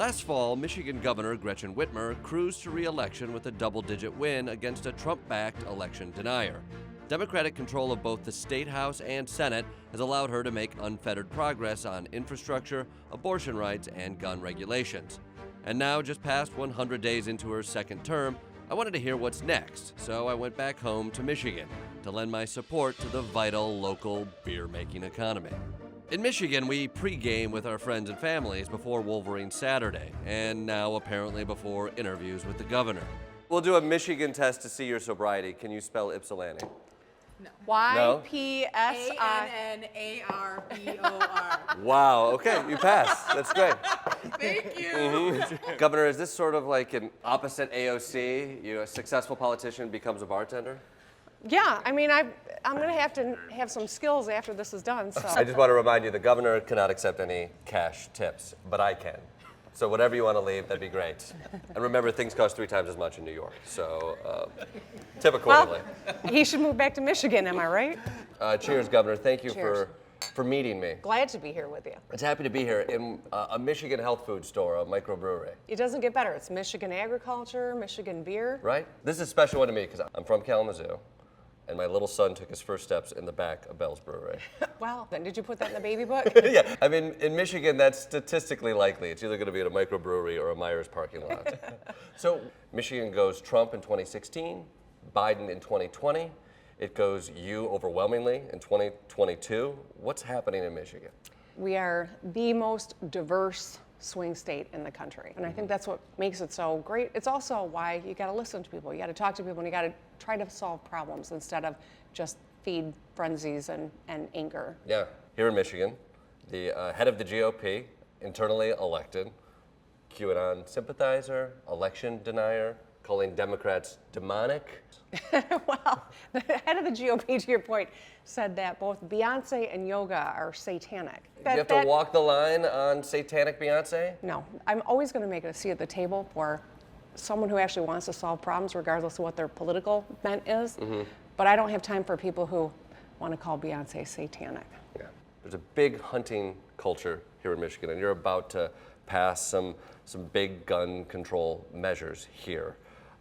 Last fall, Michigan Governor Gretchen Whitmer cruised to re-election with a double-digit win against a Trump-backed election denier. Democratic control of both the State House and Senate has allowed her to make unfettered progress on infrastructure, abortion rights, and gun regulations. And now, just past 100 days into her second term, I wanted to hear what's next, so I went back home to Michigan to lend my support to the vital local beer-making economy. In Michigan, we pregame with our friends and families before Wolverine Saturday, and now apparently before interviews with the governor. We'll do a Michigan test to see your sobriety. Can you spell Ypsilanti? No. Y-P-S-I-A-R-B-O-R. Wow, okay, you passed. That's great. Thank you. Governor, is this sort of like an opposite AOC? A successful politician becomes a bartender? Yeah, I mean, I'm going to have some skills after this is done. So. I just want to remind you, the governor cannot accept any cash tips, but I can. So whatever you want to leave, that'd be great. And remember, things cost 3 times as much in New York, so tip accordingly. Well, he should move back to Michigan, am I right? Cheers, Governor. Thank you Cheers. for meeting me. Glad to be here with you. It's happy to be here in a Michigan health food store, a microbrewery. It doesn't get better. It's Michigan agriculture, Michigan beer. Right? This is a special one to me because I'm from Kalamazoo, and my little son took his first steps in the back of Bell's Brewery. Well, then did you put that in the baby book? Yeah, I mean, in Michigan, that's statistically likely. It's either going to be at a microbrewery or a Myers parking lot. So Michigan goes Trump in 2016, Biden in 2020. It goes you overwhelmingly in 2022. What's happening in Michigan? We are the most diverse swing state in the country. And I think that's what makes it so great. It's also why you got to listen to people. You got to talk to people, and you got to try to solve problems instead of just feed frenzies and anger. Yeah, here in Michigan, the head of the GOP, internally elected, QAnon sympathizer, election denier, calling Democrats demonic. Well, the head of the GOP, to your point, said that both Beyonce and yoga are satanic. Do you have to walk the line on satanic Beyonce? No, I'm always going to make a seat at the table for someone who actually wants to solve problems, regardless of what their political bent is. Mm-hmm. But I don't have time for people who want to call Beyonce satanic. Yeah, there's a big hunting culture here in Michigan, and you're about to pass some big gun control measures here.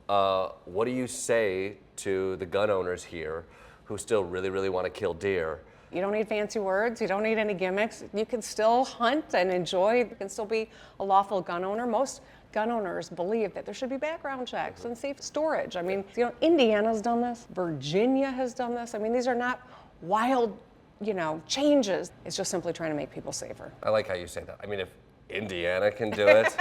What do you say to the gun owners here who still really, really want to kill deer? You don't need fancy words. You don't need any gimmicks. You can still hunt and enjoy. You can still be a lawful gun owner. Most gun owners believe that there should be background checks and safe storage. I mean, Indiana's done this. Virginia has done this. I mean, these are not wild, changes. It's just simply trying to make people safer. I like how you say that. I mean, if Indiana can do it,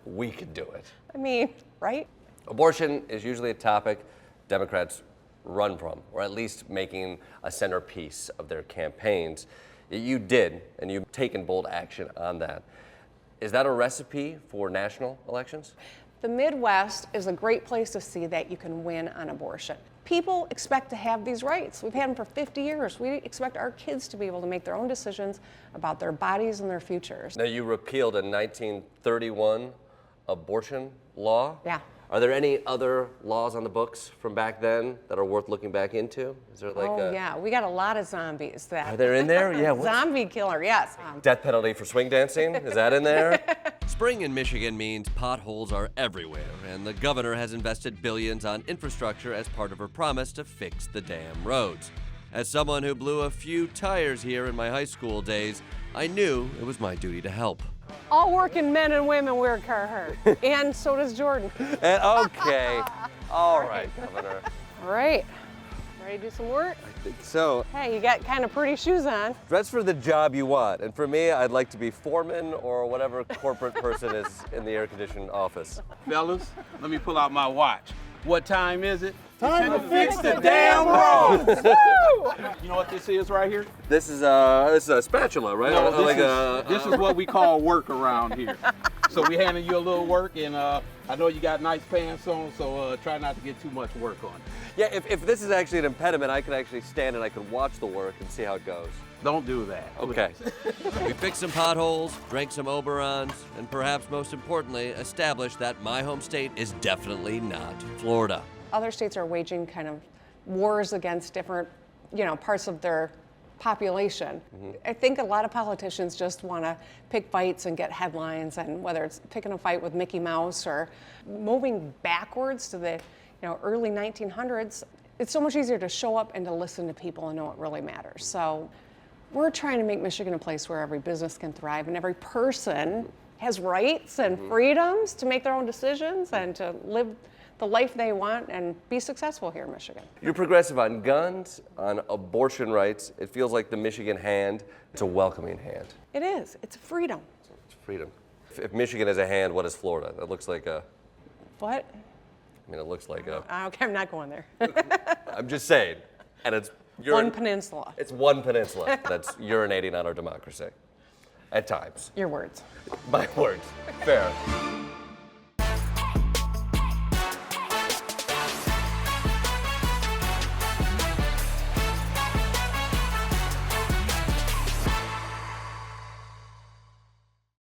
we can do it. I mean, right? Abortion is usually a topic Democrats run from, or at least making a centerpiece of their campaigns. You did, and you've taken bold action on that. Is that a recipe for national elections? The Midwest is a great place to see that you can win on abortion. People expect to have these rights. We've had them for 50 years. We expect our kids to be able to make their own decisions about their bodies and their futures. Now, you repealed a 1931 abortion law. Yeah. Are there any other laws on the books from back then that are worth looking back into? Is there yeah, we got a lot of zombies. Are there in there? Yeah. Zombie killer, yes. Death penalty for swing dancing? Is that in there? Spring in Michigan means potholes are everywhere, and the governor has invested billions on infrastructure as part of her promise to fix the damn roads. As someone who blew a few tires here in my high school days, I knew it was my duty to help. All working men and women wear Carhartt, and so does Jordan. And okay, all right, Governor. All right, ready to do some work? I think so. Hey, you got kind of pretty shoes on. Dress for the job you want, and for me, I'd like to be foreman or whatever corporate person is in the air-conditioned office. Fellas, let me pull out my watch. What time is it? Time to fix the damn roads. You know what this is right here? This is a spatula, right? No, this is what we call work around here. So we handing you a little work, and I know you got nice pants on, so try not to get too much work on. Yeah, if this is actually an impediment, I could actually stand and I could watch the work and see how it goes. Don't do that. Okay. We fixed some potholes, drank some Oberons, and perhaps most importantly, established that my home state is definitely not Florida. Other states are waging kind of wars against different, parts of their population. I think a lot of politicians just want to pick fights and get headlines, and whether it's picking a fight with Mickey Mouse or moving backwards to the early 1900s, it's so much easier to show up and to listen to people and know what really matters. So we're trying to make Michigan a place where every business can thrive and every person has rights and freedoms to make their own decisions and to live the life they want and be successful here in Michigan. You're progressive on guns, on abortion rights. It feels like the Michigan hand. It's a welcoming hand. It is. It's freedom. It's freedom. If Michigan is a hand, what is Florida? That looks like a... What? I mean, it looks like a... Okay, I'm not going there. I'm just saying. And it's... One peninsula. It's one peninsula that's urinating on our democracy. At times. Your words. My words. Fair.